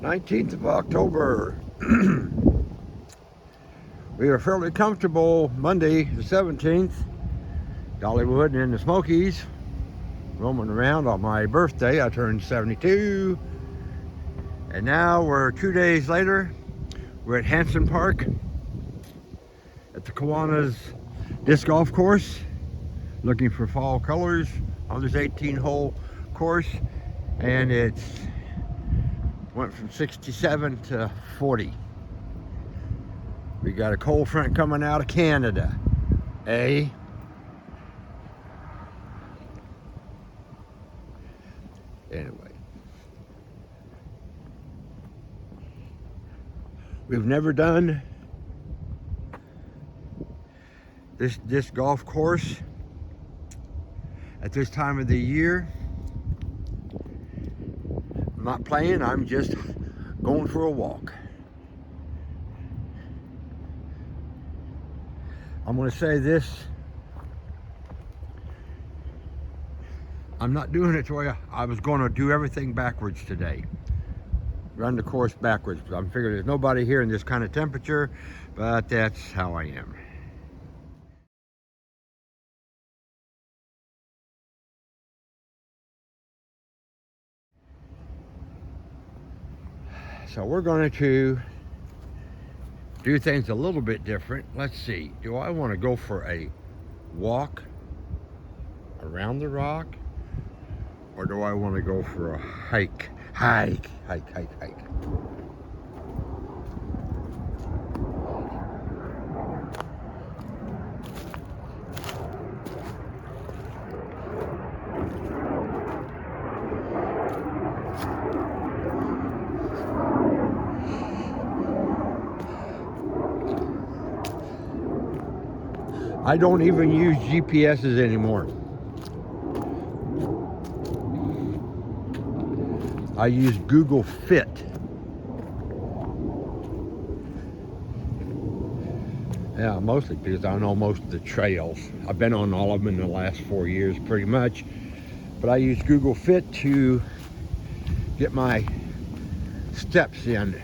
19th of October. We were fairly comfortable Monday the 17th, Dollywood and in the Smokies, roaming around on my birthday. I turned 72. And now we're 2 days later. We're at Hansard Park at the Kiwanis disc golf course, looking for fall colors on this 18-hole course, and it's went from 67 to 40. We got a cold front coming out of Canada, eh? Anyway, we've never done this golf course at this time of the year. I'm not playing, I'm just going for a walk. I'm going to say this, I'm not doing it the way I was going to do everything backwards today. Run the course backwards. I'm figuring there's nobody here in this kind of temperature, but that's how I am. So we're going to do things a little bit different. Let's see, do I want to go for a walk around the rock, or do I want to go for a hike? Hike. I don't even use GPSs anymore. I use Google Fit. Yeah, mostly because I know most of the trails. I've been on all of them in the last 4 years pretty much. But I use Google Fit to get my steps in.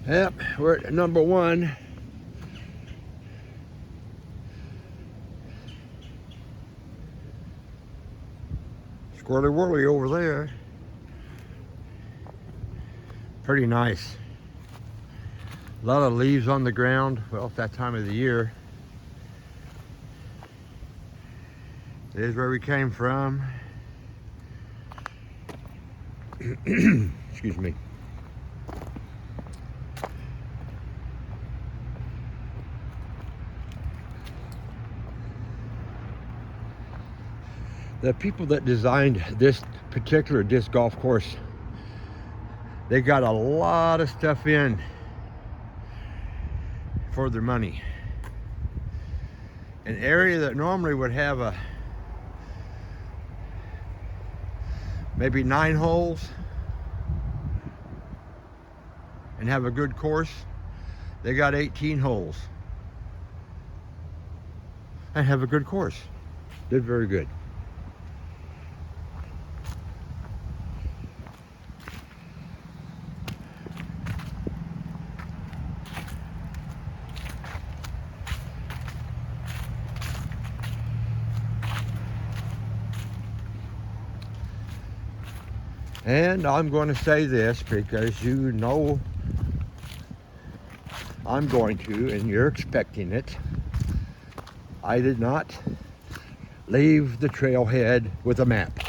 Yep, we're at number 1. Squirrely whirly over there. Pretty nice. A lot of leaves on the ground. Well, it's that time of the year. There's where we came from. Excuse me. The people that designed this particular disc golf course, they got a lot of stuff in for their money. An area that normally would have a maybe 9 holes and have a good course, they got 18 holes and have a good course. Did very good. And I'm going to say this because you know I'm going to, and you're expecting it. I did not leave the trailhead with a map.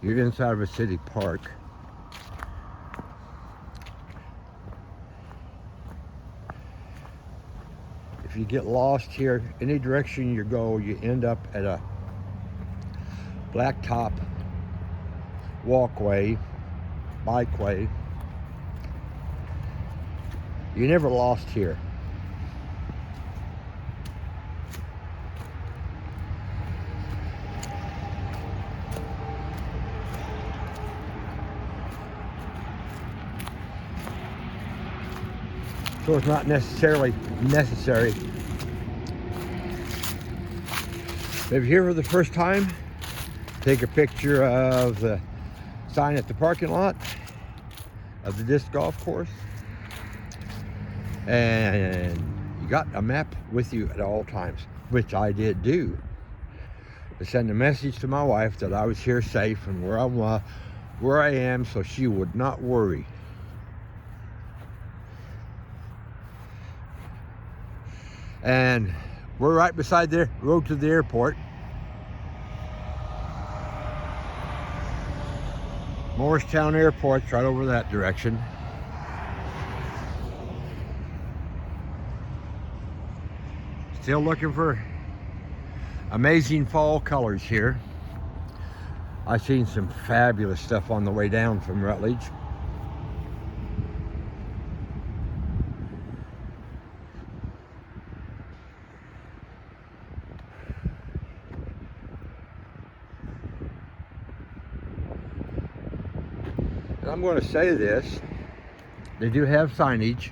You're inside of a city park. If you get lost here, any direction you go, you end up at a blacktop walkway, bikeway. You never lost here. so it's not necessarily necessary. If you're here for the first time, take a picture of the sign at the parking lot of the disc golf course, and you got a map with you at all times, which I did do, to send a message to my wife that I was here safe and where I am, so she would not worry. And we're right beside the road to the airport. Morristown Airport's right over that direction. Still looking for amazing fall colors here. I've seen some fabulous stuff on the way down from Rutledge. And I'm going to say this, they do have signage.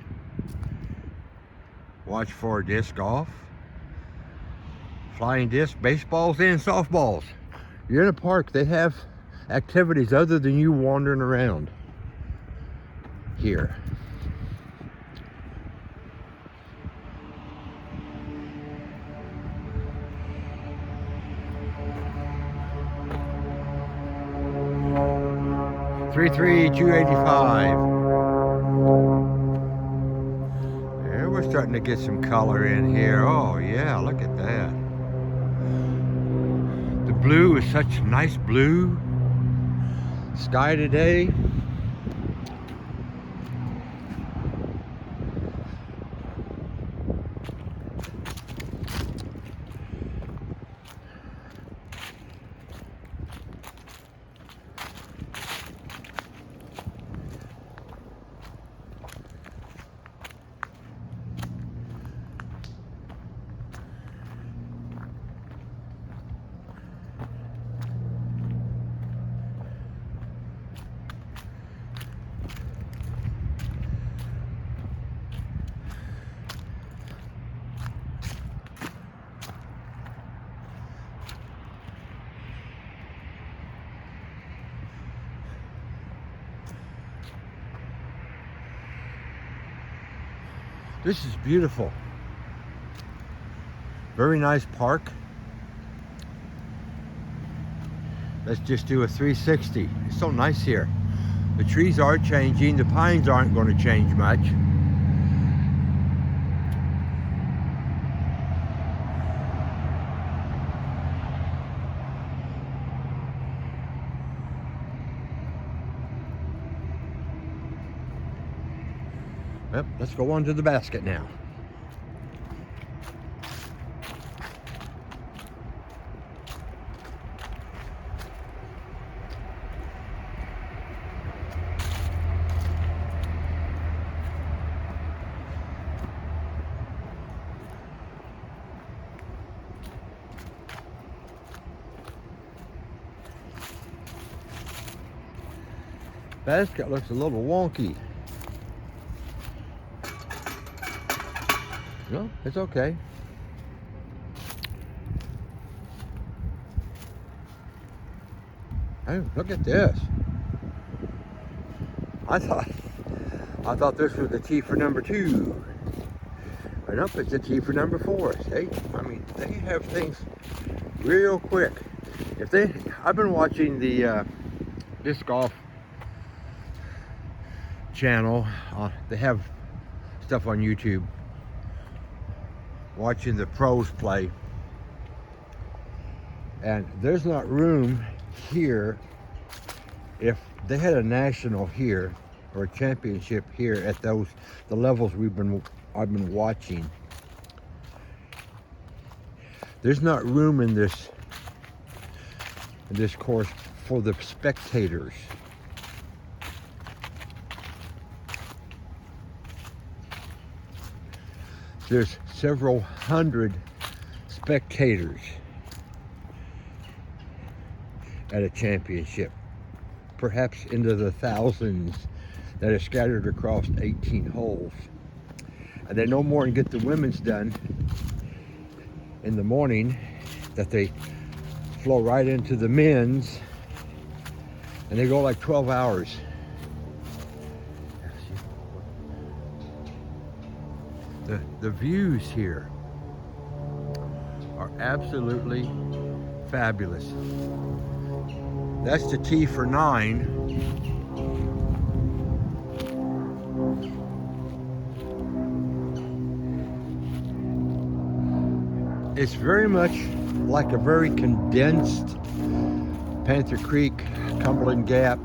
Watch for disc golf, flying disc, baseballs, and softballs. You're in a park, they have activities other than you wandering around here. $33285. There, we're starting to get some color in here. Oh yeah, look at that. The blue is such nice blue. Sky today. This is beautiful. Very nice park. Let's just do a 360. It's so nice here. The trees are changing. The pines aren't going to change much. Yep, let's go on to the basket now. Basket looks a little wonky. No, it's okay. Hey, look at this. I thought this was the tee for number 2. But nope, it's the tee for number 4. See? I mean, they have things real quick. I've been watching the disc golf channel. They have stuff on YouTube. Watching the pros play, and there's not room here. If they had a national here or a championship here at the levels I've been watching, there's not room in this course for the spectators. There's several hundred spectators at a championship, perhaps into the thousands that are scattered across 18 holes. and they no more than get the women's done in the morning, that they flow right into the men's, and they go like 12 hours. The views here are absolutely fabulous. That's the T for 9. It's very much like a very condensed Panther Creek, Cumberland Gap,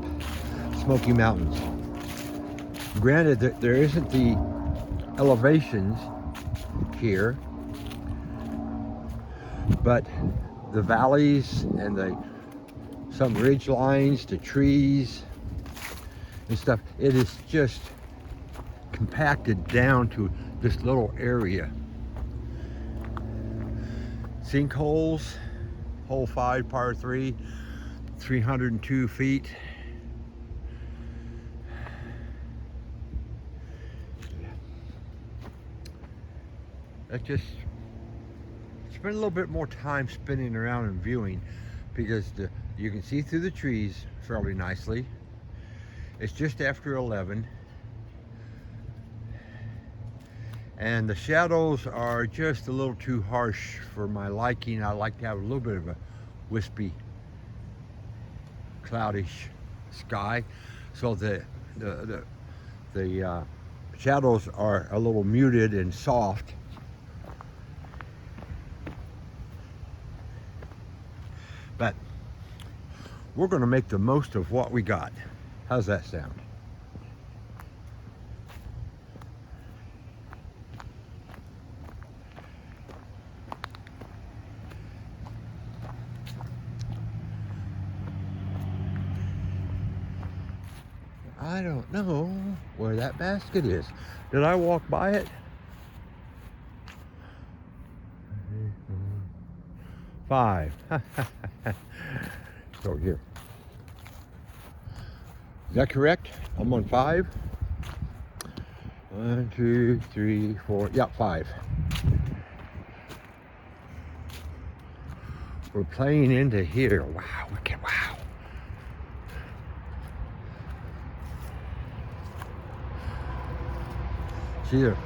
Smoky Mountains. Granted that there isn't the elevations here, but the valleys and some ridge lines, the trees and stuff, it is just compacted down to this little area. Sinkholes, hole 5, par 3, 302 feet. That just spend a little bit more time spinning around and viewing, because you can see through the trees fairly nicely. It's just after 11, and the shadows are just a little too harsh for my liking. I like to have a little bit of a wispy, cloudish sky, so the shadows are a little muted and soft. But we're going to make the most of what we got. How's that sound? I don't know where that basket is. Did I walk by it? 5. So here. Is that correct? I'm on 5. 1, 2, 3, 4. Yeah, 5. We're playing into here. Wow, look at, wow. See the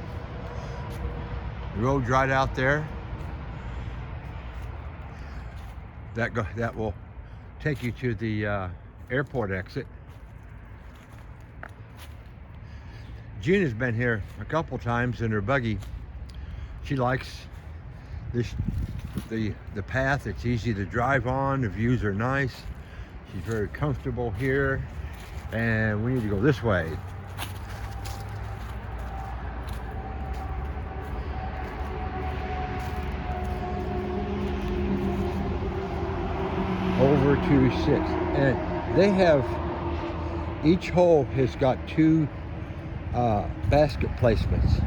road's right out there. That will take you to the airport exit. Gina's been here a couple times in her buggy. She likes the path. It's easy to drive on. The views are nice. She's very comfortable here, and we need to go this way. Over to 6, and they have, each hole has got 2 basket placements.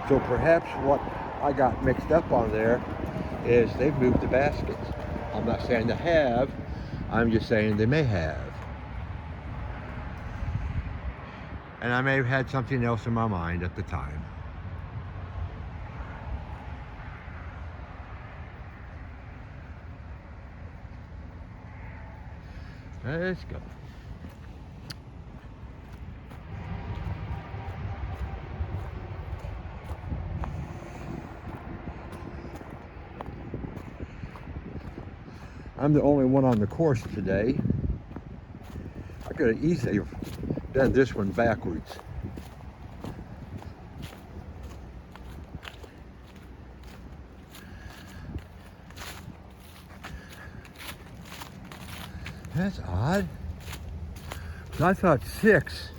So perhaps what I got mixed up on there is they've moved the baskets. I'm not saying they have, I'm just saying they may have. And I may have had something else in my mind at the time. Let's go. I'm the only one on the course today. I could have easily done this one backwards. That's odd. I thought 6.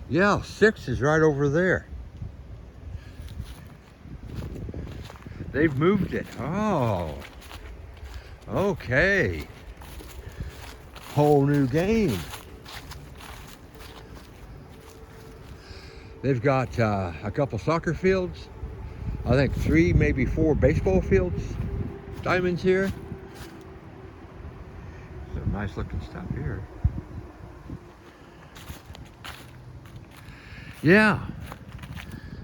Yeah, 6 is right over there. They've moved it. Oh. Okay. Whole new game. They've got a couple soccer fields. I think 3, maybe 4 baseball fields. Diamonds here. Some nice looking stuff here. Yeah.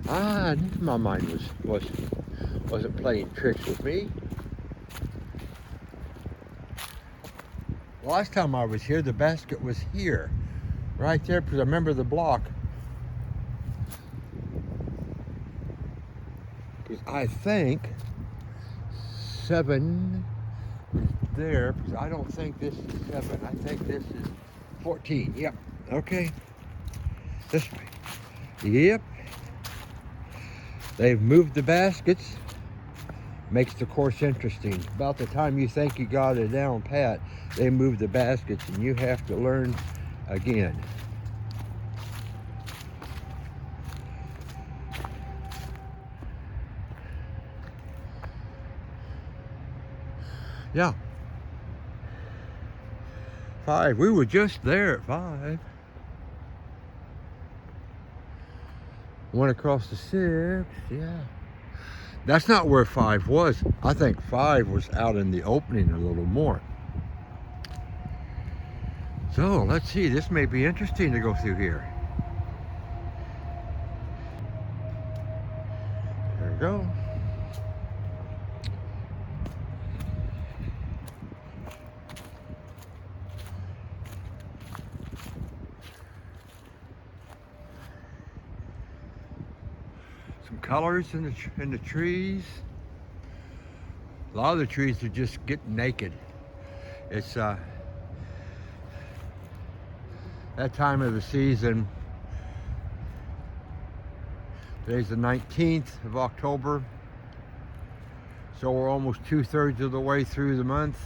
I knew my mind wasn't playing tricks with me. Last time I was here, the basket was here, right there, because I remember the block. Because I think 7 is there, because I don't think this is 7. I think this is 14. Yep. Okay. This way. Yep. They've moved the baskets. Makes the course interesting. About the time you think you got it down pat, they move the baskets and you have to learn again. Yeah. 5. We were just there at 5. Went across the 6. Yeah. That's not where 5 was. I think 5 was out in the opening a little more. So let's see. This may be interesting to go through here. There we go. Some colors in the trees. A lot of the trees are just getting naked. It's that time of the season. Today's the 19th of October. So we're almost 2/3 of the way through the month.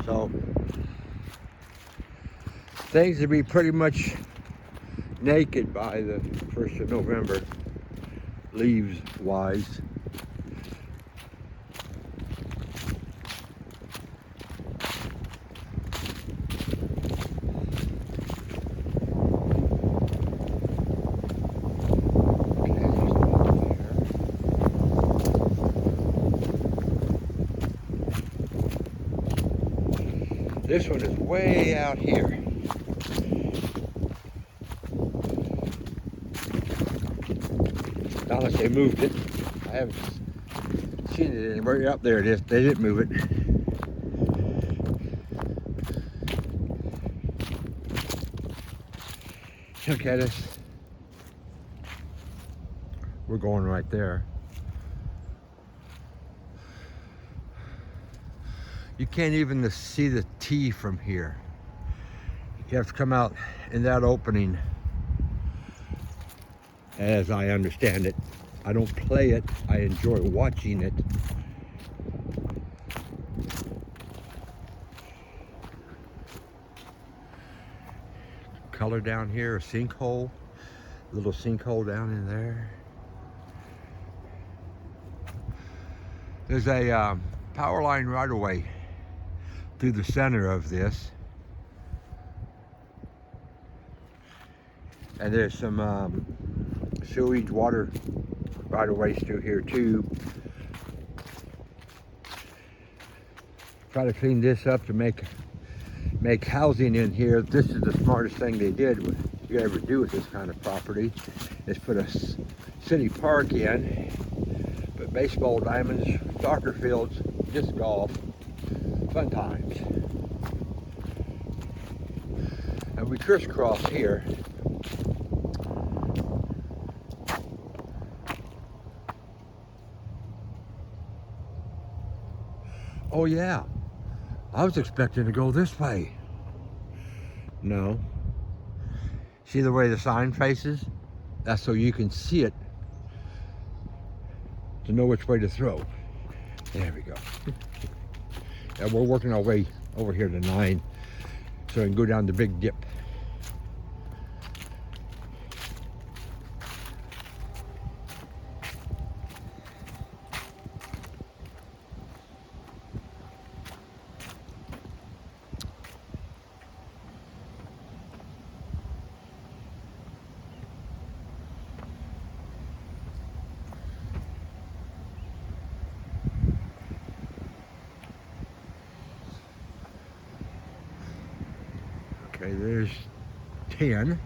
So things will be pretty much naked by the 1st of November, leaves wise. This one is way out here. Unless they moved it. I haven't seen it anywhere. Up there it is. They didn't move it. Look at us. We're going right there. You can't even see the T from here. You have to come out in that opening, as I understand it. I don't play it, I enjoy watching it. Color down here, a sinkhole, little sinkhole down in there. There's a power line right away through the center of this. And there's some sewage water right away through here too. Try to clean this up to make housing in here. This is the smartest thing they did you ever do with this kind of property, is put a city park in, put baseball diamonds, soccer fields, disc golf, fun times. And we crisscross here. Oh yeah, I was expecting to go this way. No. See the way the sign faces? That's so you can see it to know which way to throw. There we go. And we're working our way over here to 9 so we can go down the big dip. Okay, there's 10.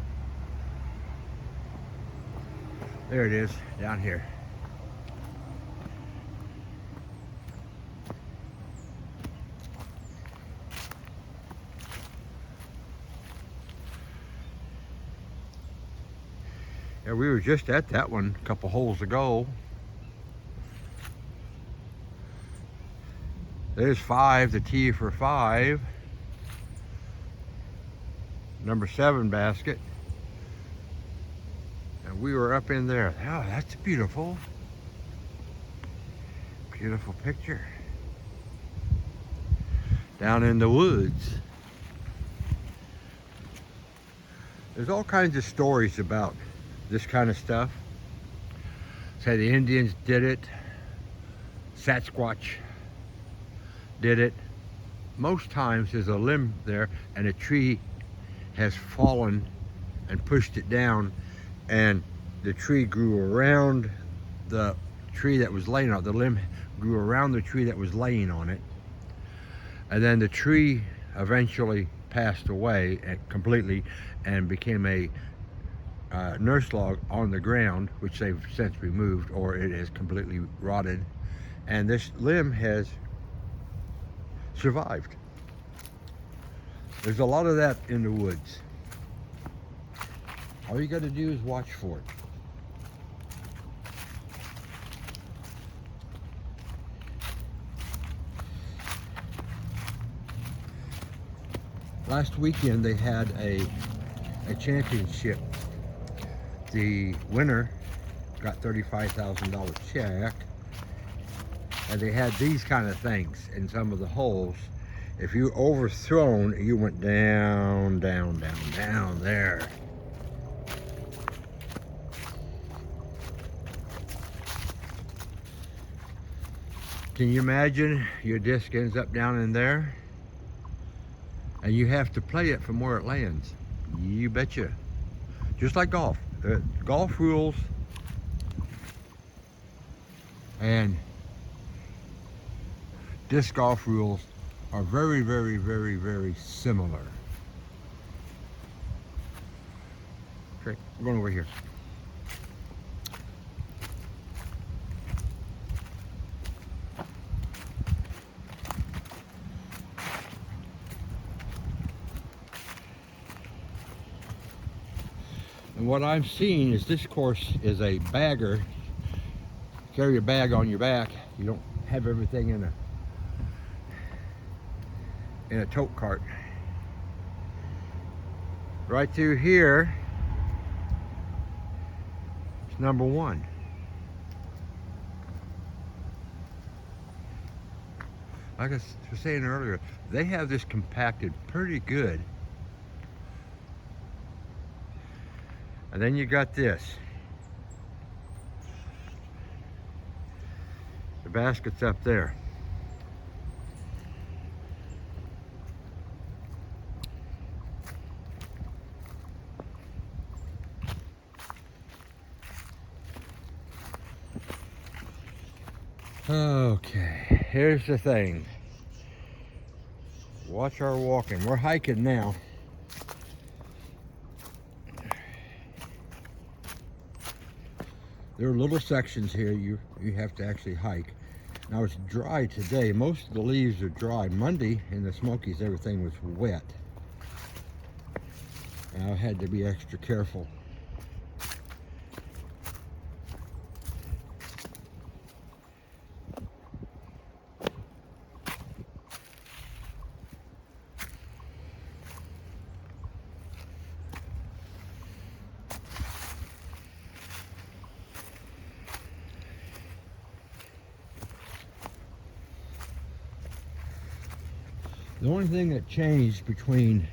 There it is, down here. Yeah, we were just at that one a couple holes ago. There's 5, the tee for 5. Number 7 basket. And we were up in there. Oh, that's beautiful. Beautiful picture. Down in the woods. There's all kinds of stories about this kind of stuff. Say the Indians did it. Sasquatch did it. Most times there's a limb there and a tree has fallen and pushed it down, and the tree grew around the tree that was laying on it. The limb grew around the tree that was laying on it, and then the tree eventually passed away completely and became a nurse log on the ground, which they've since removed, or it is completely rotted, and this limb has survived. There's a lot of that in the woods. All you got to do is watch for it. Last weekend they had a championship. The winner got $35,000 check, and they had these kind of things in some of the holes. If you overthrown, you went down, down, down, down there. Can you imagine your disc ends up down in there? And you have to play it from where it lands. You betcha. Just like golf. Golf rules and disc golf rules are very, very, very, very similar. Okay, we're going over here. And what I'm seeing is this course is a bagger. Carry a bag on your back. You don't have everything in a tote cart. Right through here is number 1. Like I was saying earlier, they have this compacted pretty good. And then you got this. The basket's up there. Okay, here's the thing. Watch our walking. We're hiking now. There are little sections here you have to actually hike. Now it's dry today. Most of the leaves are dry. Monday in the Smokies, everything was wet. And I had to be extra careful. The only thing that changed between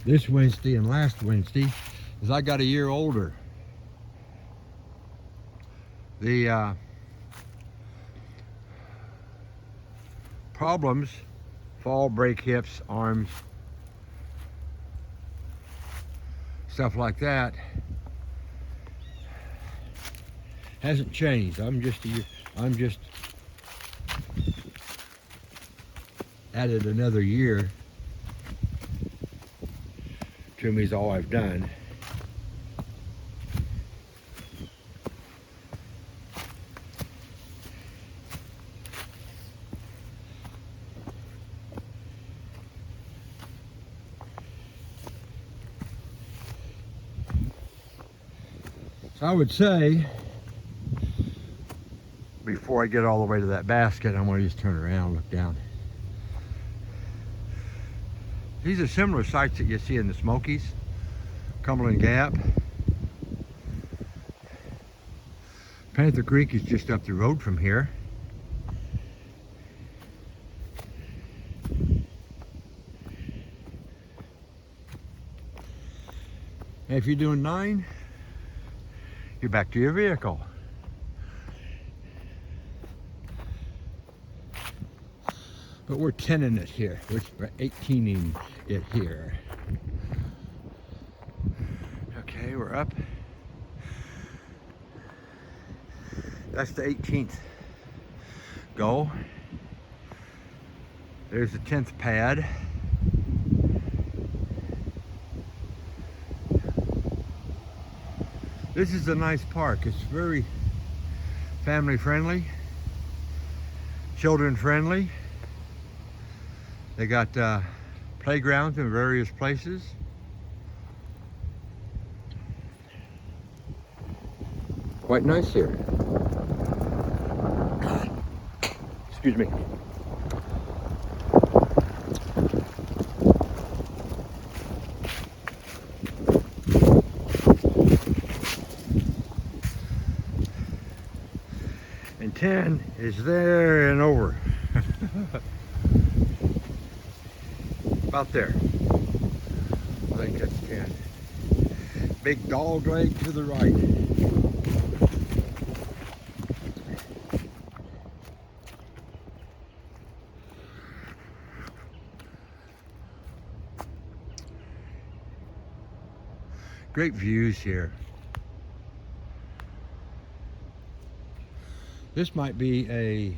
this Wednesday and last Wednesday is I got a year older. The problems, fall, break hips, arms, stuff like that, hasn't changed. I'm just added another year to me is all I've done. So I would say, before I get all the way to that basket, I'm going to just turn around and look down. These are similar sites that you see in the Smokies, Cumberland Gap. Panther Creek is just up the road from here. And if you're doing 9, you're back to your vehicle. But we're 10ing it here, we're 18ing it here. Okay, we're up. That's the 18th goal. There's the 10th pad. This is a nice park. It's very family friendly, children friendly. They got playgrounds in various places. Quite nice here. Excuse me. And 10 is there and over. About there. I think that's 10. Big dog leg to the right. Great views here. This might be a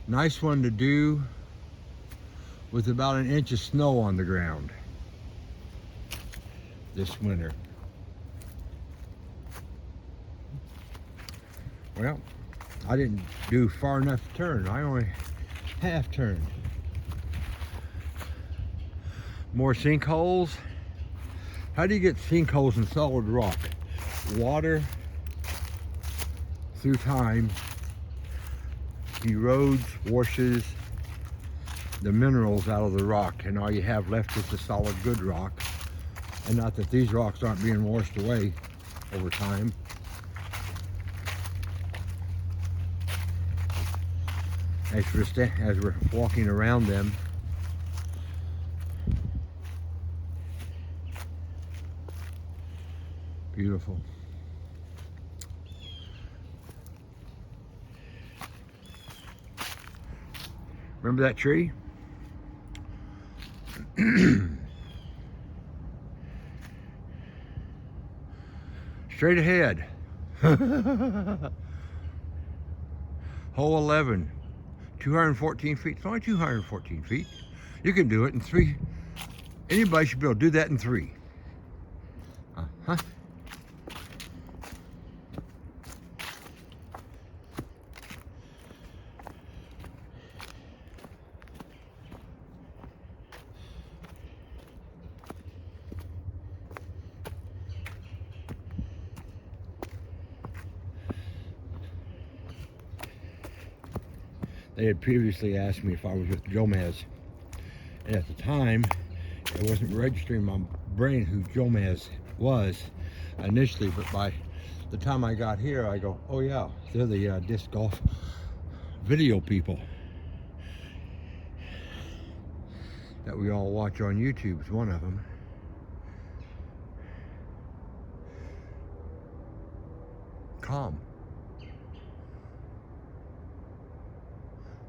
nice one to do with about an inch of snow on the ground this winter. Well, I didn't do far enough to turn. I only half turned. More sinkholes. How do you get sinkholes in solid rock? Water through time erodes, washes the minerals out of the rock, and all you have left is the solid good rock. And not that these rocks aren't being washed away over time. As we're walking around them, beautiful. Remember that tree? Straight ahead. Hole 11, 214 feet. It's only 214 feet. You can do it in 3. Anybody should be able to do that in 3. Uh-huh. They had previously asked me if I was with Jomaz, and at the time it wasn't registering my brain who Jomaz was initially, but by the time I got here I go, oh yeah, they're the disc golf video people that we all watch on YouTube. Is one of them. Calm.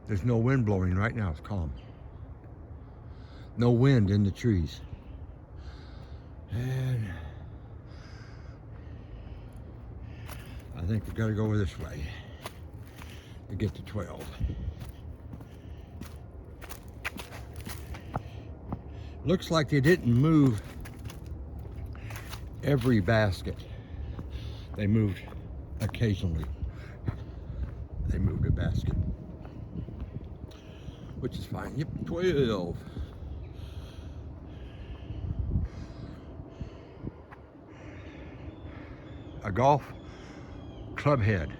There's no wind blowing right now, it's calm. No wind in the trees. And I think we gotta go this way to get to 12. Looks like they didn't move every basket. They moved occasionally. They moved a basket, which is fine. Yep, 12. A golf club head.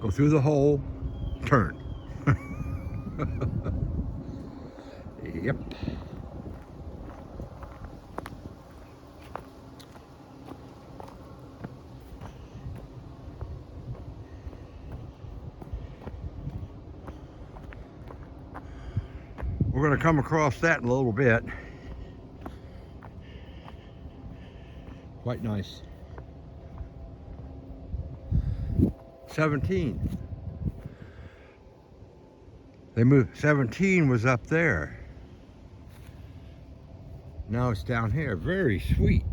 Go through the hole, turn. Yep. We're going to come across that in a little bit. Quite nice. 17. They moved. 17 was up there. Now it's down here. Very sweet.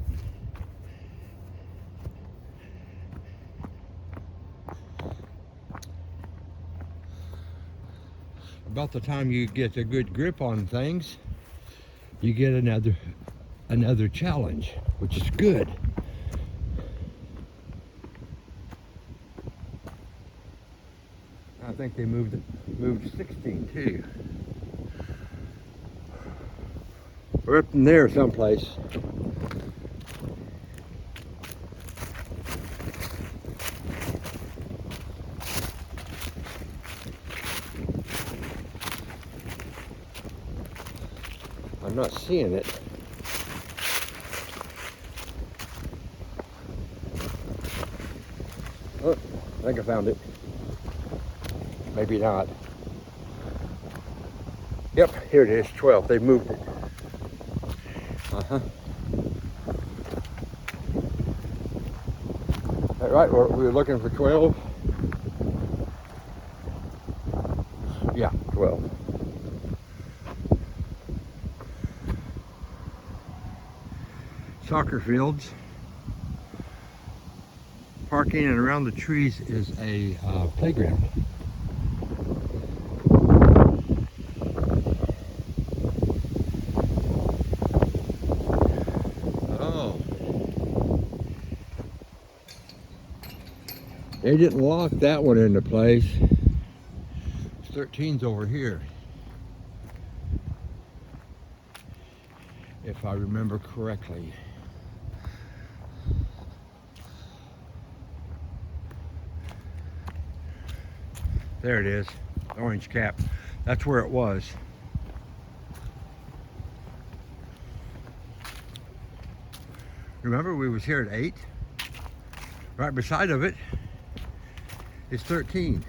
About the time you get a good grip on things, you get another challenge, which is good. I think they moved 16 too. We're up in there someplace. I'm not seeing it. Oh, I think I found it. Maybe not. Yep, here it is, 12. They moved it. Uh-huh. All right, we were looking for 12. Yeah, 12. Soccer fields. Parking and around the trees is a playground. Oh. They didn't lock that one into place. 13's over here, if I remember correctly. There it is, orange cap. That's where it was. Remember, we was here at 8. Right beside of it is 13.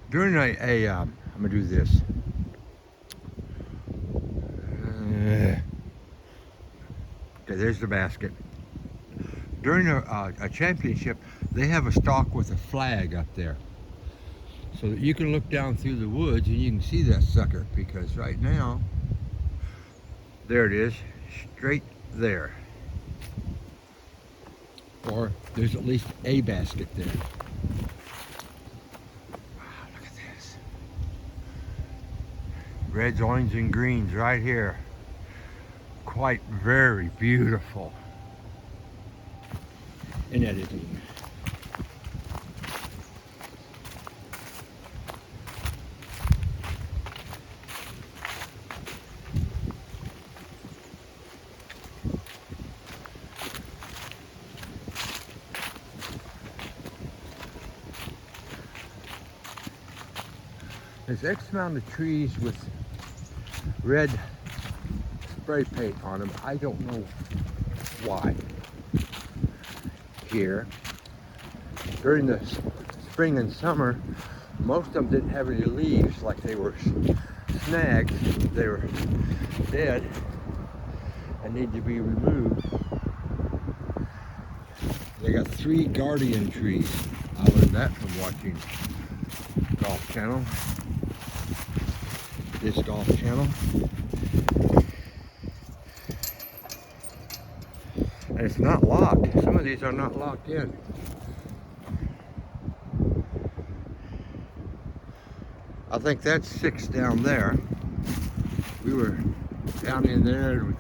During I'm gonna do this. Okay, there's the basket. During a championship, they have a stalk with a flag up there, so that you can look down through the woods and you can see that sucker. Because right now, there it is, straight there. Or there's at least a basket there. Reds, orange, and greens right here. Quite very beautiful in editing. There's X amount of trees with red spray paint on them. I don't know why. Here, during the spring and summer, most of them didn't have any leaves, like they were snagged, they were dead and need to be removed. They got 3 guardian trees. I learned that from watching Golf Channel. This Golf Channel. And it's not locked. Some of these are not locked in. I think that's 6 down there. We were down in there and we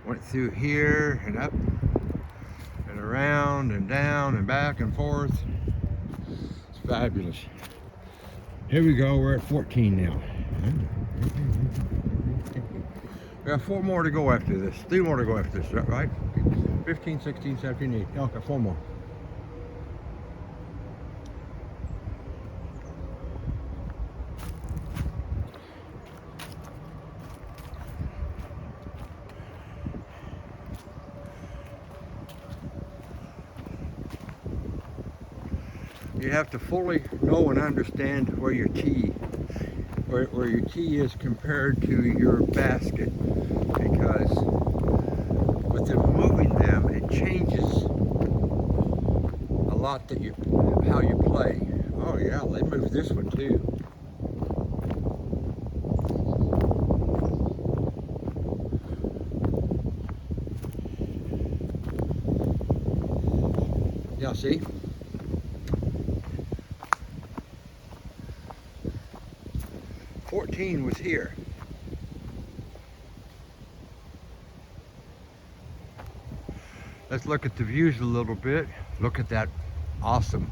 went through here and up and around and down and back and forth. It's fabulous. Here we go, we're at 14 now. We got 4 more to go after this. 3 more to go after this, right? 15, 16, 17, 18. Okay, 4 more. You have to fully know and understand where your tee is compared to your basket, because with them moving them, it changes a lot how you play. Oh yeah, they moved this one too. Yeah, see? Was here. Let's look at the views a little bit. Look at that awesome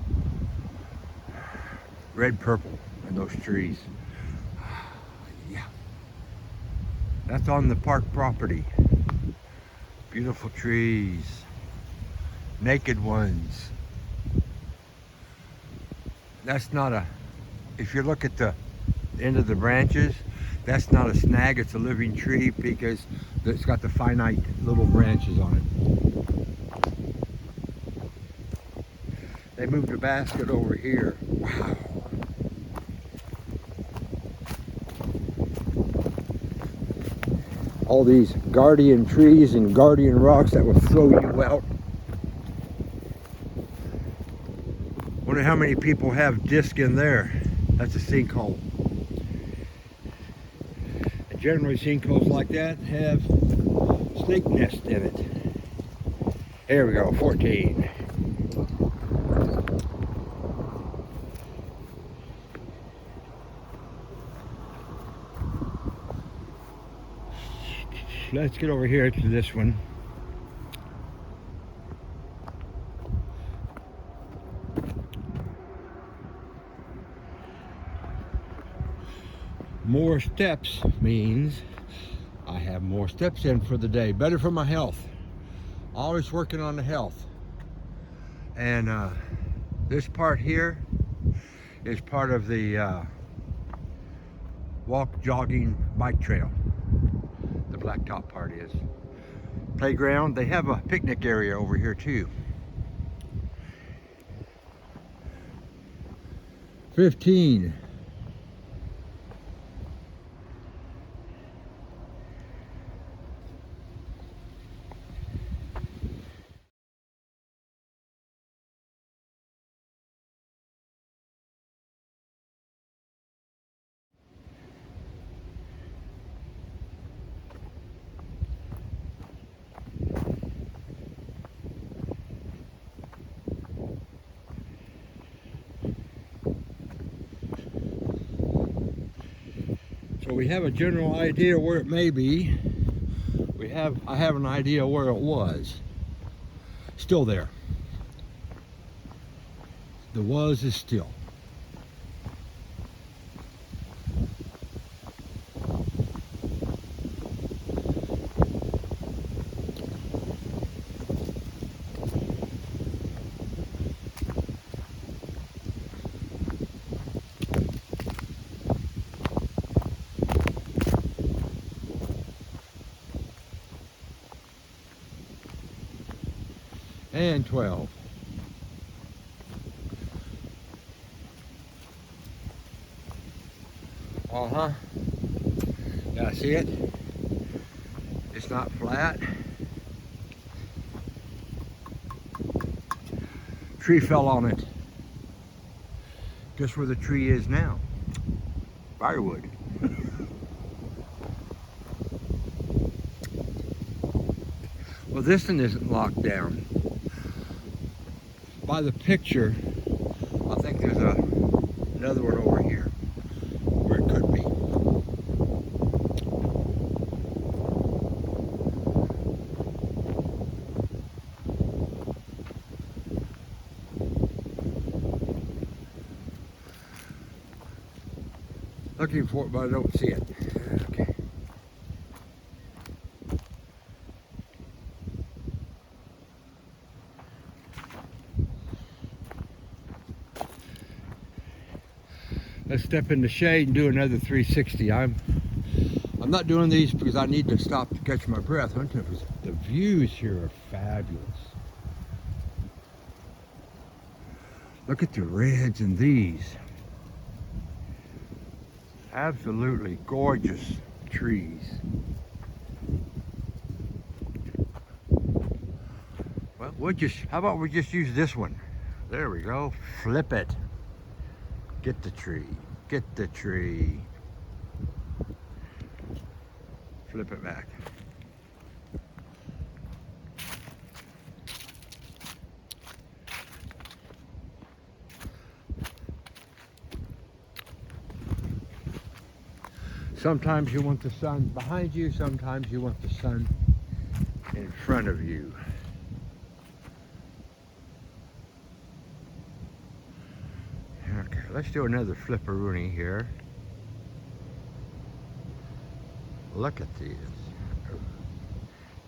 red purple in those trees. Yeah, that's on the park property. Beautiful trees, naked ones. That's not a, if you look at the end of the branches, that's not a snag, it's a living tree because it's got the finite little branches on it. They moved a basket over here. Wow. All these guardian trees and guardian rocks that will throw you out. Wonder how many people have disc in there. That's a sinkhole. Generally, sinkholes like that have snake nest in it. Here we go, 14. Let's get over here to this one. More steps means I have more steps in for the day. Better for my health. Always working on the health. And this part here is part of the walk, jogging, bike trail. The blacktop part is. Playground. They have a picnic area over here too. 15. So we have a general idea where it may be. I have an idea where it was. Still there. The was is still. And 12. Uh-huh. Yeah, see it? It's not flat. Tree fell on it. Guess where the tree is now? Firewood. Well, this one isn't locked down. By the picture, I think there's a another one over here where it could be. Looking for it, but I don't see it. Okay. Let's step in the shade and do another 360. I'm not doing these because I need to stop to catch my breath. The views here are fabulous. Look at the reds in these. Absolutely gorgeous trees. Well, how about we just use this one? There we go. Flip it. Get the tree. Get the tree. Flip it back. Sometimes you want the sun behind you, sometimes you want the sun in front of you. Okay, let's do another flipperoonie here. Look at these.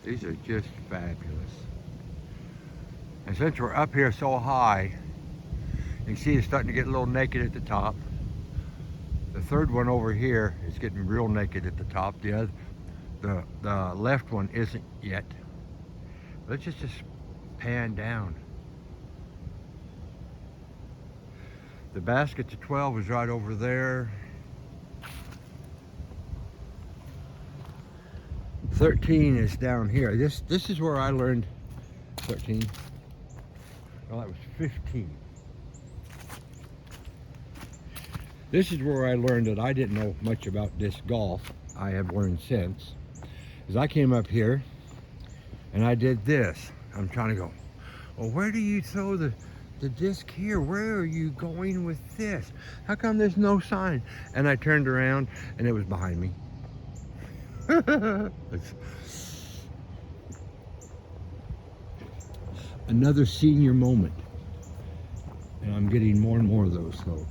These are just fabulous. And since we're up here so high, you can see it's starting to get a little naked at the top. The third one over here is getting real naked at the top. The left one isn't yet. Let's just pan down. The basket to 12 is right over there. 13 is down here. This is where I learned 13. Well, that was 15. This is where I learned that I didn't know much about disc golf. I have learned since. As I came up here and I did this. I'm trying to go, well, where do you throw the disc here? Where are you going with this? How come there's no sign? And I turned around and it was behind me. Another senior moment. And I'm getting more and more of those, so.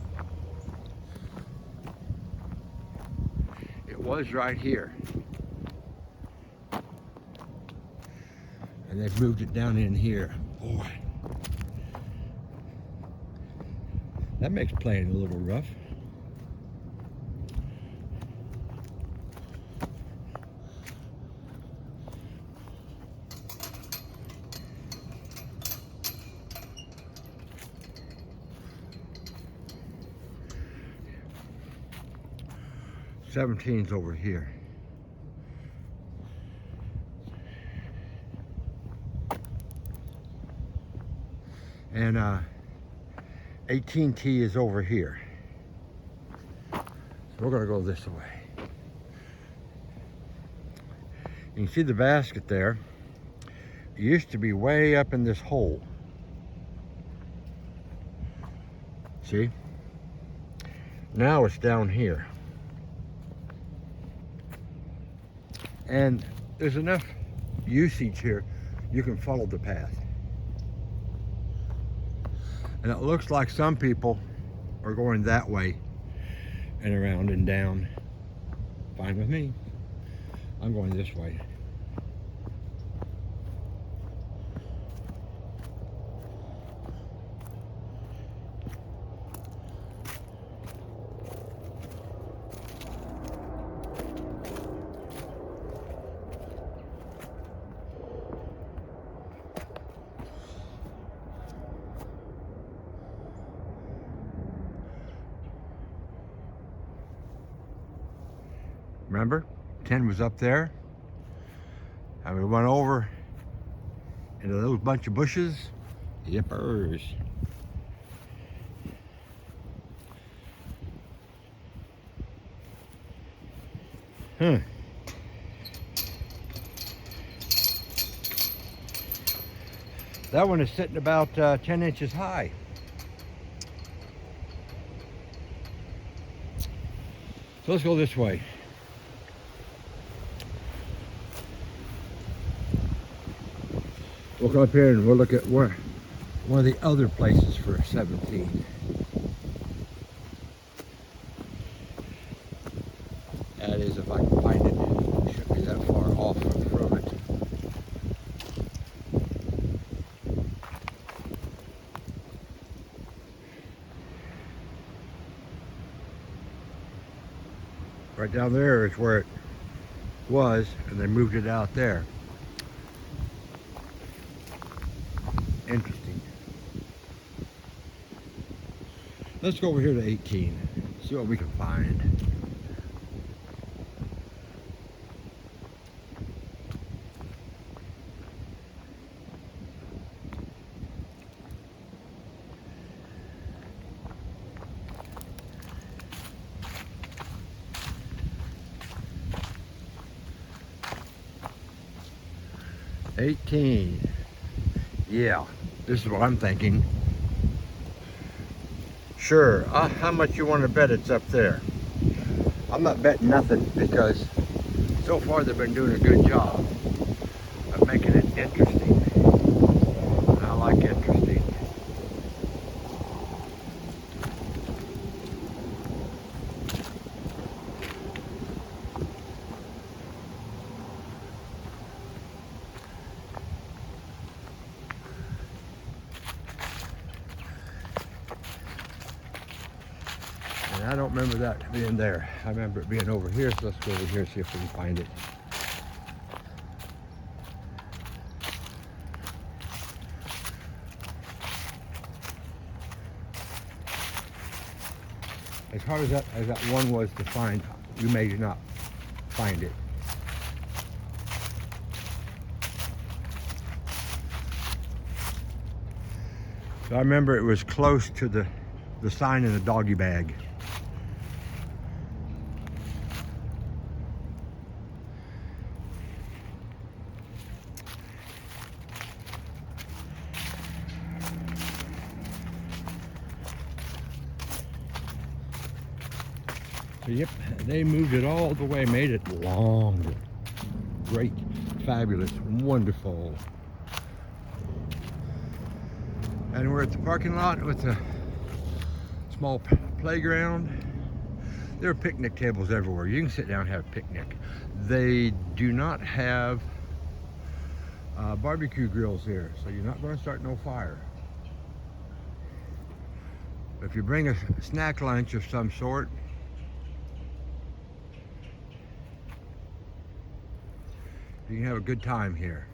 It was right here. And they've moved it down in here. Boy. That makes playing a little rough. Seventeen's over here. And 18T is over here. So we're gonna go this way. You can see the basket there. It used to be way up in this hole. See? Now it's down here. And there's enough usage here, you can follow the path. And it looks like some people are going that way and around and down. Fine with me. I'm going this way. Remember, 10 was up there, and we went over into those bunch of bushes. Yippers. Huh. That one is sitting about 10 inches high. So let's go this way. We'll come up here and we'll look at one of the other places for 17. That is, if I can find it. It shouldn't be that far off from it. Right down there is where it was, and they moved it out there. Interesting. Let's go over here to 18, see what we can find. Yeah, this is what I'm thinking. Sure, how much you want to bet it's up there? I'm not betting nothing because so far they've been doing a good job of making it interesting. I like interesting. And I don't remember that being there. I remember it being over here, so let's go over here and see if we can find it. As hard as that one was to find, you may not find it. So I remember it was close to the sign in the doggy bag. So yep, they moved it all the way, made it long. Great, fabulous, wonderful. And we're at the parking lot with a small playground. There are picnic tables everywhere. You can sit down and have a picnic. They do not have barbecue grills here, so you're not going to start no fire. If you bring a snack lunch of some sort, you can have a good time here.